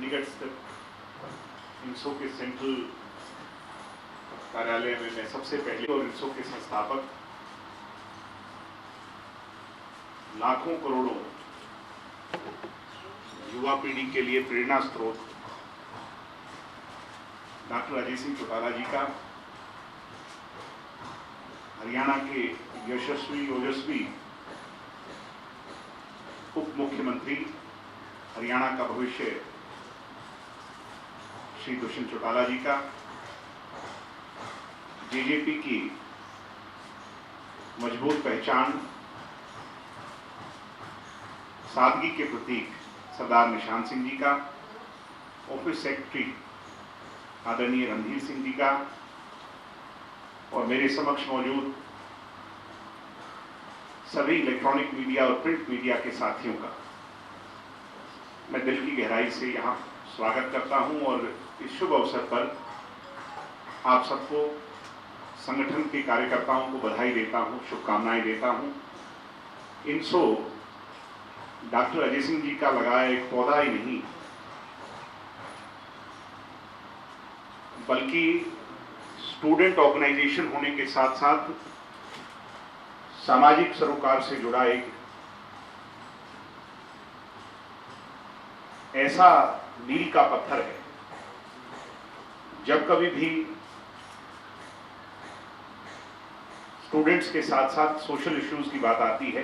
चंडीगढ़ स्थित इंसो के सेंट्रल कार्यालय में मैं सबसे पहले और इंसो के संस्थापक लाखों करोड़ों युवा पीढ़ी के लिए प्रेरणा स्रोत डॉक्टर अजय सिंह चौटाला जी का, हरियाणा के यशस्वी ओजस्वी उप मुख्यमंत्री, हरियाणा का भविष्य श्री दुष्यंत चौटाला जी का, जेजेपी की मजबूत पहचान, सादगी के प्रतीक सरदार निशान सिंह जी का, ऑफिस सेक्रेटरी आदरणीय रणधीर सिंह जी का और मेरे समक्ष मौजूद सभी इलेक्ट्रॉनिक मीडिया और प्रिंट मीडिया के साथियों का मैं दिल की गहराई से यहाँ स्वागत करता हूँ और इस शुभ अवसर पर आप सबको, संगठन के कार्यकर्ताओं को बधाई देता हूँ, शुभकामनाएं देता हूँ। इंसो डॉक्टर अजय सिंह जी का लगाया एक पौधा ही नहीं, बल्कि स्टूडेंट ऑर्गेनाइजेशन होने के साथ साथ सामाजिक सरोकार से जुड़ा एक ऐसा मील का पत्थर है। जब कभी भी स्टूडेंट्स के साथ साथ सोशल इश्यूज की बात आती है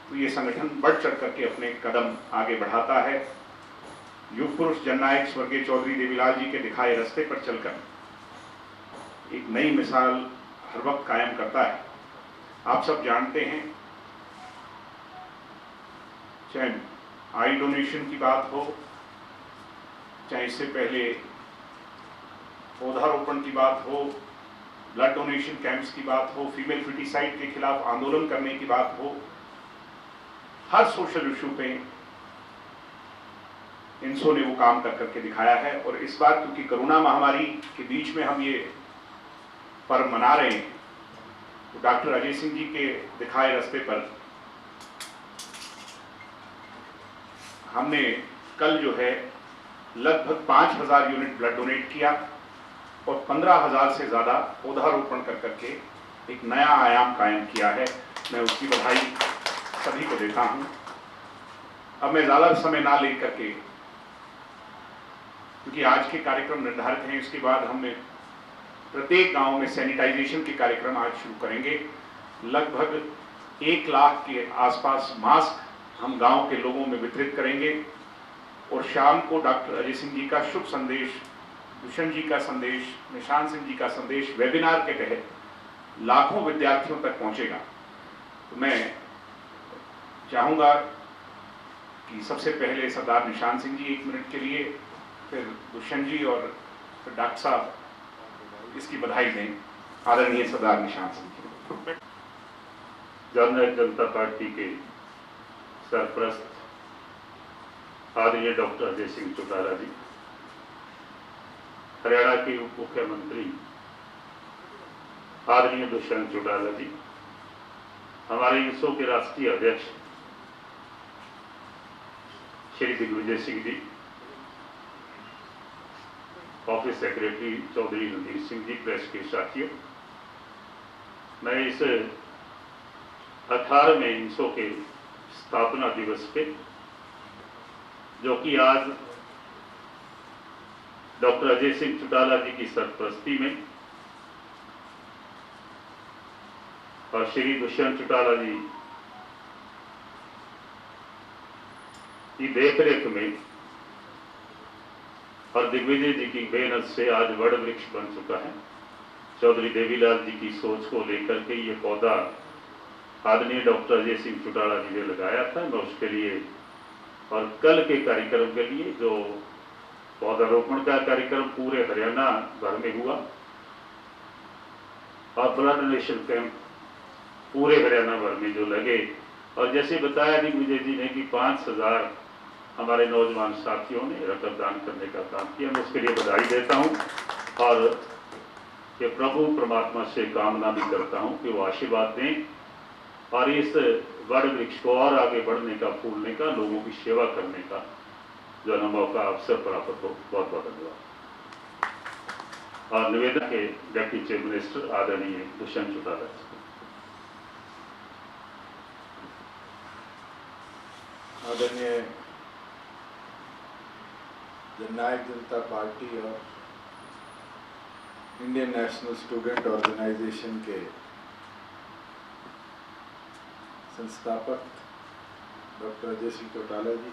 तो ये संगठन बढ़ चढ़ करके अपने कदम आगे बढ़ाता है। युग पुरुष जननायक स्वर्गीय चौधरी देवीलाल जी के दिखाए रास्ते पर चलकर एक नई मिसाल हर वक्त कायम करता है। आप सब जानते हैं, चाहे आई डोनेशन की बात हो, चाहे इससे पहले पौधारोपण की बात हो, ब्लड डोनेशन कैंप्स की बात हो, फीमेल फिटिसाइड के खिलाफ आंदोलन करने की बात हो, हर सोशल इशू पे इंसो ने वो काम कर करके दिखाया है। और इस बार क्योंकि कोरोना महामारी के बीच में हम ये पर्व मना रहे हैं, तो डॉक्टर अजय सिंह जी के दिखाए रास्ते पर हमने कल जो है लगभग 5000 यूनिट ब्लड डोनेट किया और 15000 से ज़्यादा पौधारोपण कर करके एक नया आयाम कायम किया है। मैं उसकी बधाई सभी को देता हूं। अब मैं ज़्यादा समय ना लेकर के, क्योंकि आज के कार्यक्रम निर्धारित हैं, इसके बाद हमने प्रत्येक गांव में सैनिटाइजेशन के कार्यक्रम आज शुरू करेंगे। लगभग 1 लाख के आसपास मास्क हम गांव के लोगों में वितरित करेंगे और शाम को डॉक्टर अजय सिंह जी का शुभ संदेश, दुष्यंत जी का संदेश, निशान सिंह जी का संदेश वेबिनार के तहत लाखों विद्यार्थियों तक पहुंचेगा। तो मैं चाहूंगा कि सबसे पहले सरदार निशान सिंह जी 1 मिनट के लिए, फिर दुष्यंत जी और फिर डॉक्टर साहब इसकी बधाई दें। आदरणीय सरदार निशान सिंह जी। जननायक जनता पार्टी के सरप्रस्त आदरणीय डॉक्टर अजय सिंह चौटाला जी, हरियाणा के उप मुख्यमंत्री आदरणीय दुष्यंत चौटाला जी, हमारे इंसो के राष्ट्रीय अध्यक्ष Shri Digvijay Singh ji, office secretary Chaudhary Randhir Singh ji, press के साथियों, मैं इस 18वें इंसो के स्थापना दिवस पे, जो कि आज डॉक्टर अजय सिंह चौटाला जी की सरपरस्ती में और श्री दुष्यंत चौटाला जी की देखरेख में और दिग्विजय जी की मेहनत से आज वड़ वृक्ष बन चुका है। चौधरी देवीलाल जी की सोच को लेकर के ये पौधा आदरणीय डॉक्टर अजय सिंह चौटाला जी ने लगाया था। मैं उसके लिए और कल के कार्यक्रम के लिए, जो पौधारोपण का कार्यक्रम पूरे हरियाणा भर में हुआ और ब्लड डोनेशन कैंप पूरे हरियाणा भर में जो लगे, और जैसे बताया दिग्विजय जी ने कि 5000 हमारे नौजवान साथियों ने रकम दान करने का काम किया। मैं उसके लिए बधाई देता हूं और ये प्रभु परमात्मा से कामना भी करता हूं कि वो आशीर्वाद दें और इस वड़ वृक्ष को और आगे बढ़ने का, फूलने का, लोगों की सेवा करने का जो है ना मौका अवसर प्राप्त हो। बहुत बहुत धन्यवाद। और निवेदन के डिप्टी चीफ मिनिस्टर आदरणीय दुष्यंत चौटाला। आदरणीय जननायक जनता पार्टी और इंडियन नेशनल स्टूडेंट ऑर्गेनाइजेशन के संस्थापक डॉक्टर अजय सिंह चौटाला जी,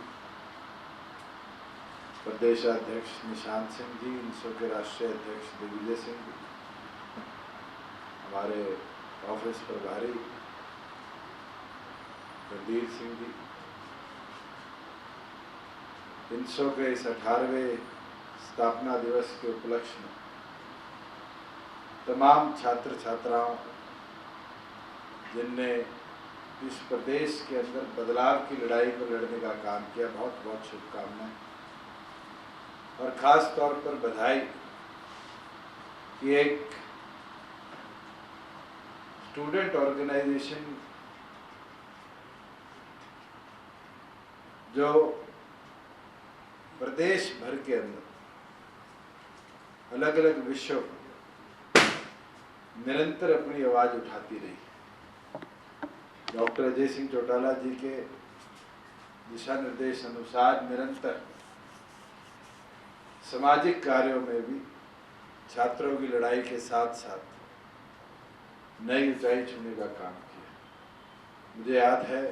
प्रदेशाध्यक्ष निशांत सिंह जी, इनसो के राष्ट्रीय अध्यक्ष दिग्विजय सिंह जी, हमारे ऑफिस प्रभारी रणधीर सिंह जी, इनसो के इस 18वें स्थापना दिवस के उपलक्ष्य में तमाम छात्र छात्राओं जिनने इस प्रदेश के अंदर बदलाव की लड़ाई को लड़ने का काम किया, बहुत बहुत शुभकामनाएं और ख़ास तौर पर बधाई कि एक स्टूडेंट ऑर्गेनाइजेशन जो प्रदेश भर के अंदर अलग अलग विषयों पर निरंतर अपनी आवाज़ उठाती रही। डॉक्टर अजय सिंह चौटाला जी के दिशा निर्देश अनुसार निरंतर सामाजिक कार्यों में भी छात्रों की लड़ाई के साथ साथ नई ऊंचाई छूने का काम किया। मुझे याद है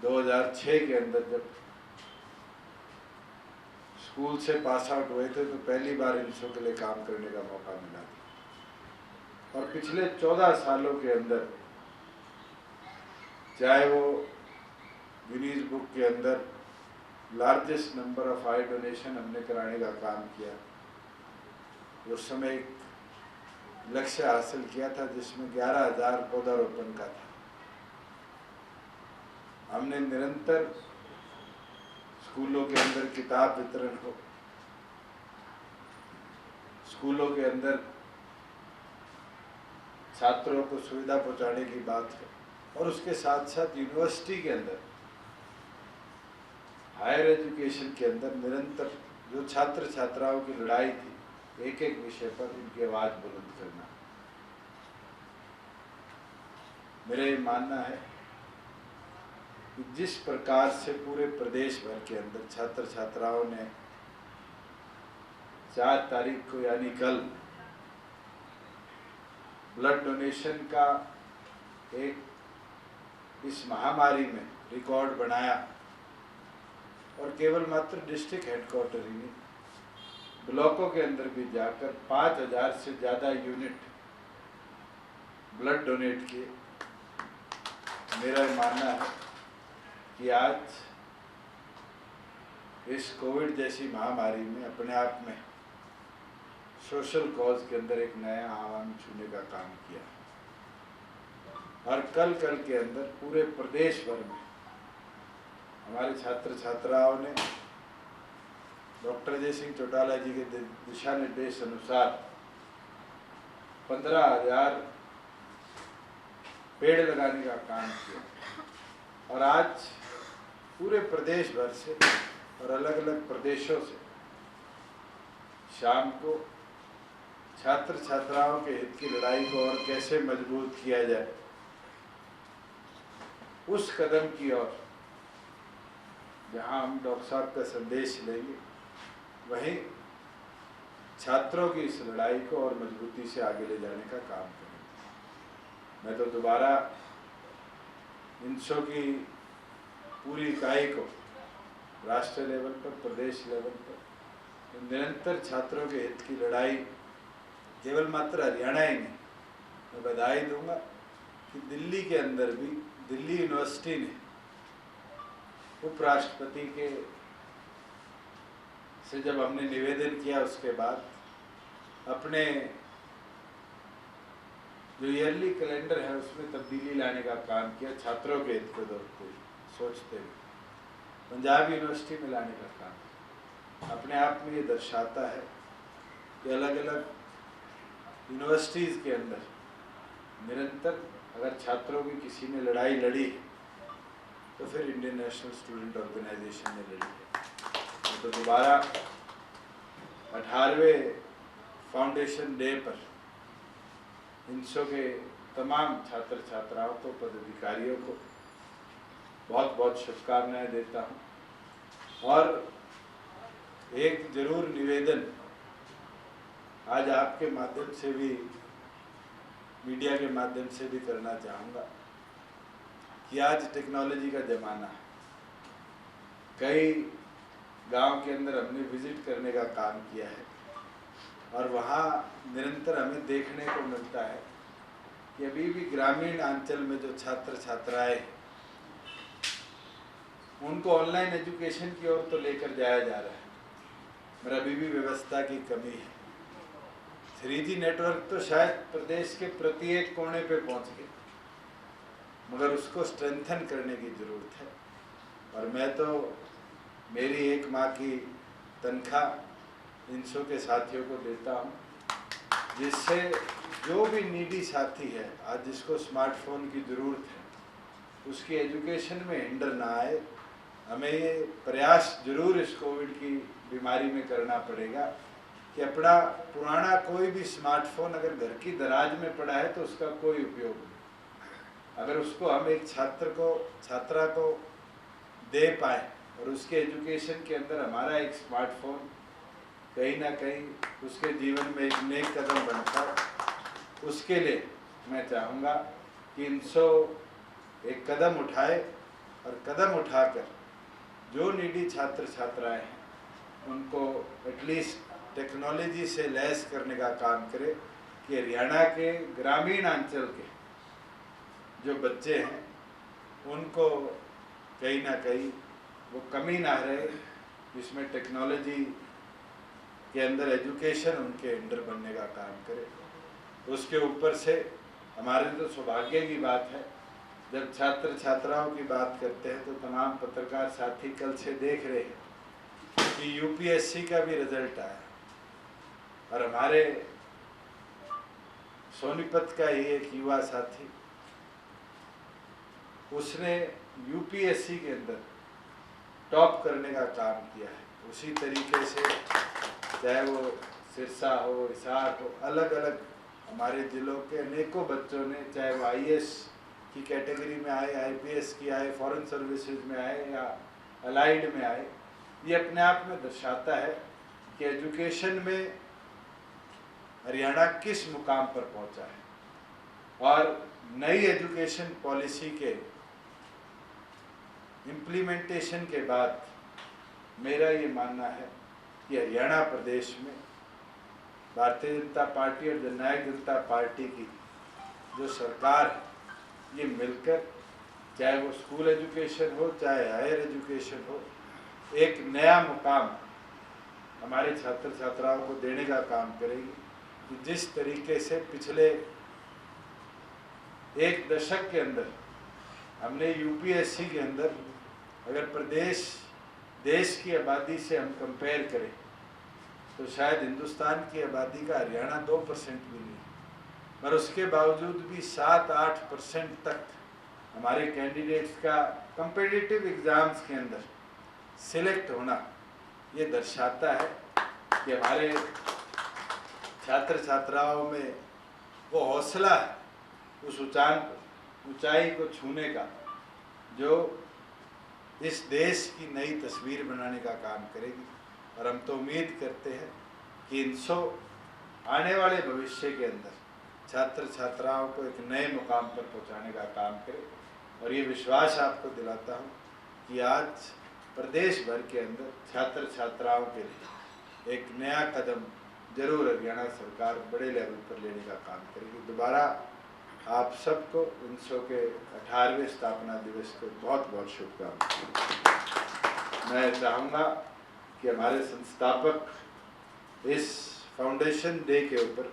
2006 के अंदर जब स्कूल से पास आउट हुए थे तो पहली बार इनसो के लिए काम करने का मौका मिला था और पिछले 14 सालों के अंदर चाहे वो गिनीज बुक के अंदर largest number of I donation हमने कराने का काम किया, उस समय एक लक्ष्य हासिल किया था जिसमें 11,000 पौधारोपण का था। हमने निरंतर स्कूलों के अंदर किताब वितरण हो, स्कूलों के अंदर छात्रों को सुविधा पहुंचाने की बात है और उसके साथ साथ यूनिवर्सिटी के अंदर हायर एजुकेशन के अंदर निरंतर जो छात्र छात्राओं की लड़ाई थी, एक एक विषय पर उनकी आवाज़ बुलंद करना। मेरा ये मानना है कि जिस प्रकार से पूरे प्रदेश भर के अंदर छात्र छात्राओं ने 4 तारीख को यानी कल ब्लड डोनेशन का एक इस महामारी में रिकॉर्ड बनाया और केवल मात्र डिस्ट्रिक्ट हेडक्वार्टर ही नहीं, ब्लॉकों के अंदर भी जाकर 5,000 से ज़्यादा यूनिट ब्लड डोनेट किए। मेरा मानना है कि आज इस कोविड जैसी महामारी में अपने आप में सोशल कॉज के अंदर एक नया आयाम छूने का काम किया और कल के अंदर पूरे प्रदेश भर में हमारे छात्र छात्राओं ने डॉक्टर अजय सिंह चौटाला जी के दिशा निर्देश अनुसार 15,000 पेड़ लगाने का काम किया और आज पूरे प्रदेश भर से और अलग अलग प्रदेशों से शाम को छात्र छात्राओं के हित की लड़ाई को और कैसे मजबूत किया जाए उस कदम की ओर जहां हम डॉक्टर साहब का संदेश लेंगे, वहीं छात्रों की इस लड़ाई को और मजबूती से आगे ले जाने का काम करेंगे। मैं तो दोबारा इनसो की पूरी इकाई को राष्ट्रीय लेवल पर, प्रदेश लेवल पर निरंतर छात्रों के हित की लड़ाई केवल मात्र हरियाणा ही नहीं, मैं बधाई दूंगा कि दिल्ली के अंदर भी दिल्ली यूनिवर्सिटी ने उपराष्ट्रपति के से जब हमने निवेदन किया उसके बाद अपने जो ईयरली कैलेंडर है उसमें तब्दीली लाने का काम किया, छात्रों के हित को सोचते हुए पंजाब यूनिवर्सिटी में लाने का काम। अपने आप में ये दर्शाता है कि अलग अलग यूनिवर्सिटीज़ के अंदर निरंतर अगर छात्रों की किसी ने लड़ाई लड़ी तो फिर इंडियन नेशनल स्टूडेंट ऑर्गेनाइजेशन ने लड़ी है। तो दोबारा 18वें फाउंडेशन डे पर INSO के तमाम छात्र छात्राओं को, पदाधिकारियों को बहुत बहुत शुभकामनाएं देता हूं। और एक जरूर निवेदन आज आपके माध्यम से भी, मीडिया के माध्यम से भी करना चाहूँगा कि आज टेक्नोलॉजी का ज़माना है। कई गांव के अंदर हमने विजिट करने का काम किया है और वहाँ निरंतर हमें देखने को मिलता है कि अभी भी ग्रामीण अंचल में जो छात्र छात्राएं उनको ऑनलाइन एजुकेशन की ओर तो लेकर जाया जा रहा है, मगर अभी भी व्यवस्था की कमी है। 3G नेटवर्क तो शायद प्रदेश के प्रत्येक कोने पे पहुंच गए, मगर उसको स्ट्रेंथन करने की ज़रूरत है। और मैं तो मेरी एक माह की तनख्वाह INSO के साथियों को देता हूं, जिससे जो भी नीडी साथी है आज जिसको स्मार्टफोन की ज़रूरत है उसकी एजुकेशन में हिंडर ना आए। हमें ये प्रयास जरूर इस कोविड की बीमारी में करना पड़ेगा कि अपना पुराना कोई भी स्मार्टफोन अगर घर की दराज में पड़ा है तो उसका कोई उपयोग नहीं। अगर उसको हम एक छात्रा को दे पाए और उसके एजुकेशन के अंदर हमारा एक स्मार्टफोन कहीं ना कहीं उसके जीवन में एक नेक कदम बनता है, उसके लिए मैं चाहूँगा कि INSO एक कदम उठाए और कदम उठाकर जो नीडी छात्र छात्राएं हैं उनको एटलीस्ट टेक्नोलॉजी से लैस करने का काम करे कि हरियाणा के ग्रामीण अंचल के जो बच्चे हैं उनको कहीं ना कहीं वो कमी ना रहे, जिसमें टेक्नोलॉजी के अंदर एजुकेशन उनके अंडर बनने का काम करे। उसके ऊपर से हमारे तो सौभाग्य की बात है, जब छात्र छात्राओं की बात करते हैं तो तमाम पत्रकार साथी कल से देख रहे हैं कि UPSC का भी रिजल्ट आया और हमारे सोनीपत का ही एक युवा साथी, उसने UPSC के अंदर टॉप करने का काम किया है। उसी तरीके से चाहे वो सिरसा हो, हिसार हो, अलग अलग हमारे जिलों के अनेकों बच्चों ने, चाहे वो IAS की कैटेगरी में आए, IPS की आए, फॉरेन सर्विसेज में आए या अलाइड में आए, ये अपने आप में दर्शाता है कि एजुकेशन में हरियाणा किस मुकाम पर पहुंचा है। और नई एजुकेशन पॉलिसी के इम्प्लीमेंटेशन के बाद मेरा ये मानना है कि हरियाणा प्रदेश में भारतीय जनता पार्टी और जननायक जनता पार्टी की जो सरकार है, ये मिलकर चाहे वो स्कूल एजुकेशन हो चाहे हायर एजुकेशन हो, एक नया मुकाम हमारे छात्र छात्राओं को देने का काम करेगी। कि जिस तरीके से पिछले एक दशक के अंदर हमने UPSC के अंदर अगर देश की आबादी से हम कंपेयर करें तो शायद हिंदुस्तान की आबादी का हरियाणा 2% भी नहीं, पर उसके बावजूद भी 7-8% तक हमारे कैंडिडेट्स का कम्पिटिटिव एग्ज़ाम्स के अंदर सिलेक्ट होना, ये दर्शाता है कि हमारे छात्र छात्राओं में वो हौसला है उस ऊंचाई को छूने का, जो इस देश की नई तस्वीर बनाने का काम करेगी। और हम तो उम्मीद करते हैं कि INSO आने वाले भविष्य के अंदर छात्र छात्राओं को एक नए मुकाम पर पहुंचाने का काम करे। और ये विश्वास आपको दिलाता हूं कि आज प्रदेश भर के अंदर छात्र छात्राओं के लिए एक नया कदम जरूर हरियाणा सरकार बड़े लेवल पर लेने का काम करेगी। दोबारा आप सबको INSO के 18वें स्थापना दिवस को बहुत बहुत शुभकामनाएं। मैं चाहूँगा कि हमारे संस्थापक इस फाउंडेशन डे के ऊपर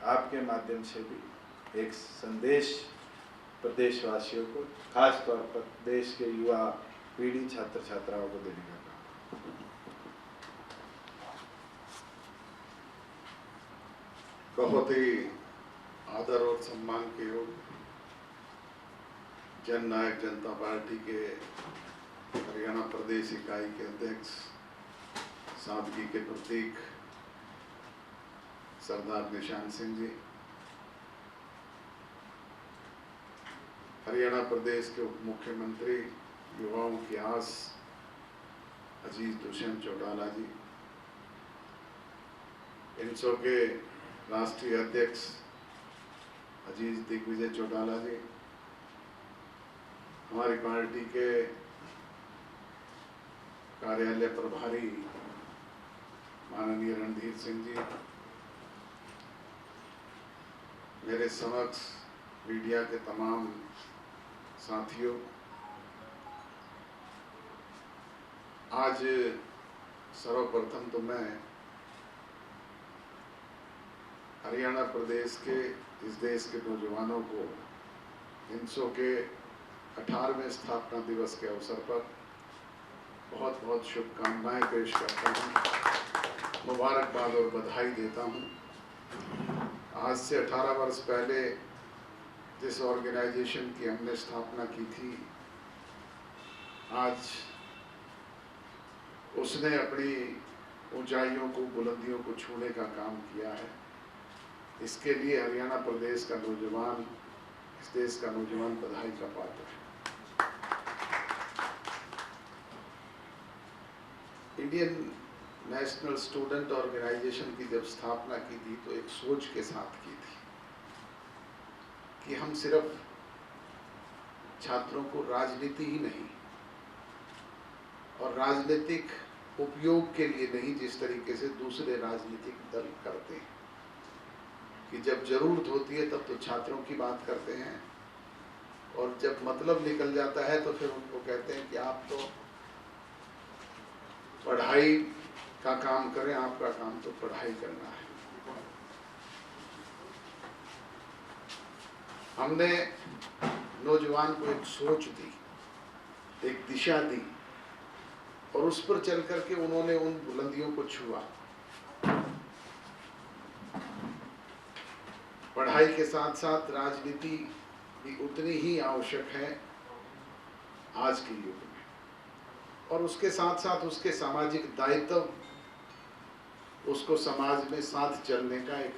आपके माध्यम से भी एक संदेश प्रदेशवासियों को, खास तौर पर देश के युवा पीढ़ी छात्र छात्राओं को देने का काम। बहुत ही आदर और सम्मान के योग जननायक जनता पार्टी के हरियाणा प्रदेश इकाई के अध्यक्ष सादगी के प्रतीक सरदार निशान सिंह जी, हरियाणा प्रदेश के उप मुख्यमंत्री युवाओं की आस अजीज दुष्यंत चौटाला जी, इनसो के राष्ट्रीय अध्यक्ष अजीज दिग्विजय चौटाला जी, हमारी पार्टी के कार्यालय प्रभारी माननीय रणधीर सिंह जी, मेरे समक्ष मीडिया के तमाम साथियों, आज सर्वप्रथम तो मैं हरियाणा प्रदेश के इस देश के नौजवानों को इनसो के 18वें स्थापना दिवस के अवसर पर बहुत बहुत शुभकामनाएं पेश करता हूं, मुबारकबाद और बधाई देता हूं। आज से 18 वर्ष पहले जिस ऑर्गेनाइजेशन की हमने स्थापना की थी, आज उसने अपनी ऊंचाइयों को, बुलंदियों को छूने का काम किया है। इसके लिए हरियाणा प्रदेश का नौजवान, इस देश का नौजवान बधाई का पात्र है। इंडियन नेशनल स्टूडेंट ऑर्गेनाइजेशन की जब स्थापना की थी तो एक सोच के साथ की थी कि हम सिर्फ छात्रों को राजनीति ही नहीं और राजनीतिक उपयोग के लिए नहीं, जिस तरीके से दूसरे राजनीतिक दल करते हैं कि जब जरूरत होती है तब तो छात्रों की बात करते हैं और जब मतलब निकल जाता है तो फिर उनको कहते हैं कि आप तो पढ़ाई का काम करें, आपका काम तो पढ़ाई करना है। हमने नौजवान को एक सोच दी, एक दिशा दी और उस पर चल करके उन्होंने उन बुलंदियों को छुआ। पढ़ाई के साथ साथ राजनीति भी उतनी ही आवश्यक है आज के युग में, और उसके साथ साथ उसके सामाजिक दायित्व उसको समाज में साथ चलने का एक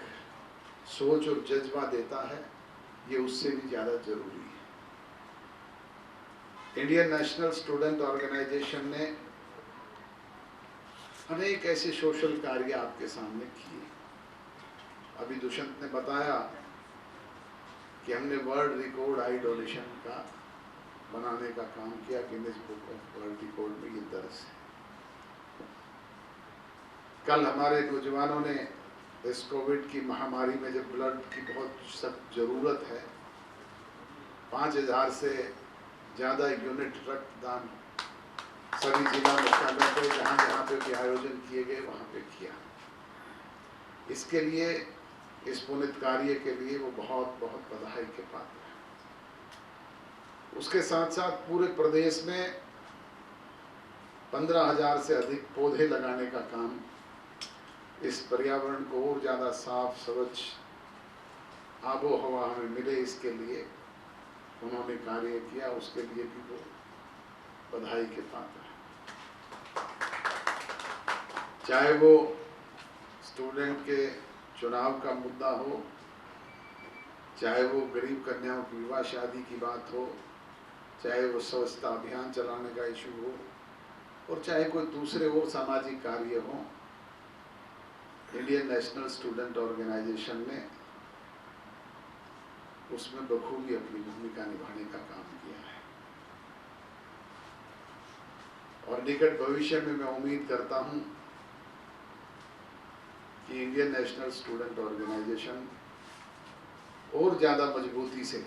सोच और जज्बा देता है, ये उससे भी ज़्यादा जरूरी है। इंडियन नेशनल स्टूडेंट ऑर्गेनाइजेशन ने अनेक ऐसे सोशल कार्य आपके सामने किए। अभी दुष्यंत ने बताया कि हमने वर्ल्ड रिकॉर्ड आई डोनेशन का बनाने का काम किया, Guinness book of world record में ये दर्ज है। कल हमारे नौजवानों ने इस कोविड की महामारी में जब ब्लड की बहुत सख्त जरूरत है, 5000 से ज़्यादा यूनिट रक्तदान सभी जिला मुख्यालयों पे जहाँ जहाँ पे भी आयोजन किए गए वहाँ पे किया। इसके लिए, इस पुनित कार्य के लिए वो बहुत बहुत बधाई के पात्र हैं। उसके साथ साथ पूरे प्रदेश में 15,000 से अधिक पौधे लगाने का काम, इस पर्यावरण को और ज़्यादा साफ स्वच्छ आबो हवा हमें मिले, इसके लिए उन्होंने कार्य किया। उसके लिए भी वो बधाई के पात्र हैं। चाहे वो स्टूडेंट के चुनाव का मुद्दा हो, चाहे वो गरीब कन्याओं की विवाह शादी की बात हो, चाहे वो स्वच्छता अभियान चलाने का इशू हो, और चाहे कोई दूसरे और सामाजिक कार्य हो, इंडियन नेशनल स्टूडेंट ऑर्गेनाइजेशन ने उसमें बखूबी अपनी भूमिका निभाने का काम किया है। और निकट भविष्य में मैं उम्मीद करता हूं कि इंडियन नेशनल स्टूडेंट ऑर्गेनाइजेशन और ज़्यादा मजबूती से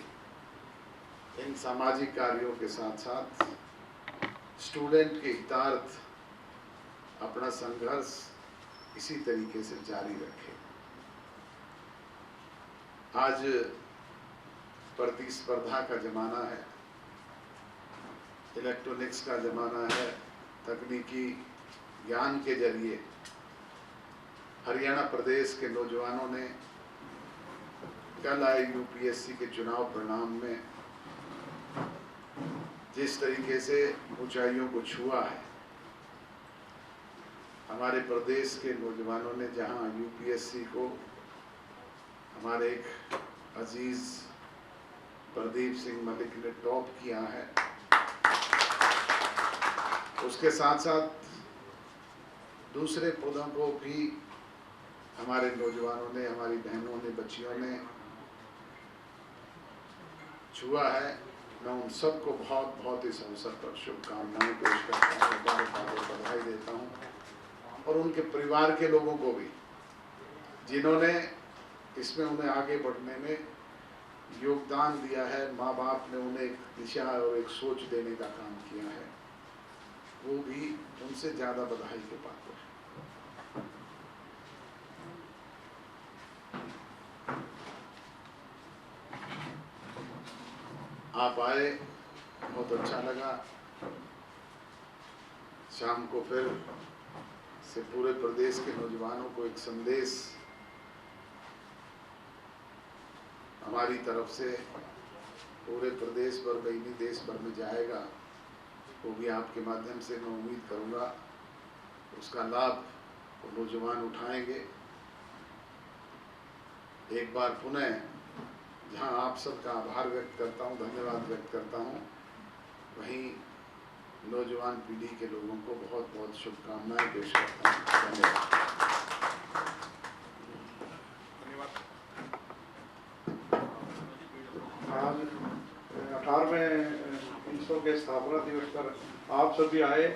इन सामाजिक कार्यों के साथ साथ स्टूडेंट के हितार्थ अपना संघर्ष इसी तरीके से जारी रखे। आज प्रतिस्पर्धा का जमाना है, इलेक्ट्रॉनिक्स का जमाना है, तकनीकी ज्ञान के जरिए हरियाणा प्रदेश के नौजवानों ने कल आए यूपीएससी के चुनाव परिणाम में जिस तरीके से ऊंचाइयों को छुआ है, हमारे प्रदेश के नौजवानों ने जहां यूपीएससी को हमारे एक अजीज प्रदीप सिंह मलिक ने टॉप किया है, उसके साथ साथ दूसरे पदों को भी हमारे नौजवानों ने, हमारी बहनों ने, बच्चियों ने छुआ है। मैं उन सबको बहुत बहुत इस अवसर पर शुभकामनाएं पेश करता हूँ, बार-बार बधाई देता हूँ, और उनके परिवार के लोगों को भी जिन्होंने इसमें उन्हें आगे बढ़ने में योगदान दिया है। माँ बाप ने उन्हें एक दिशा और एक सोच देने का काम किया है, वो भी उनसे ज़्यादा बधाई के पात्र हैं। आप आए, बहुत अच्छा लगा। शाम को फिर से पूरे प्रदेश के नौजवानों को एक संदेश हमारी तरफ से पूरे प्रदेश भर में, नहीं देश भर में जाएगा, वो भी आपके माध्यम से मैं उम्मीद करूँगा उसका लाभ वो नौजवान उठाएंगे। एक बार पुनः जहाँ आप सबका आभार व्यक्त करता हूँ, धन्यवाद व्यक्त करता हूँ, वहीं नौजवान पीढ़ी के लोगों को बहुत बहुत शुभकामनाएं पेश करता हूँ। धन्यवाद। आज 18वें INSO के स्थापना दिवस पर आप सभी आए।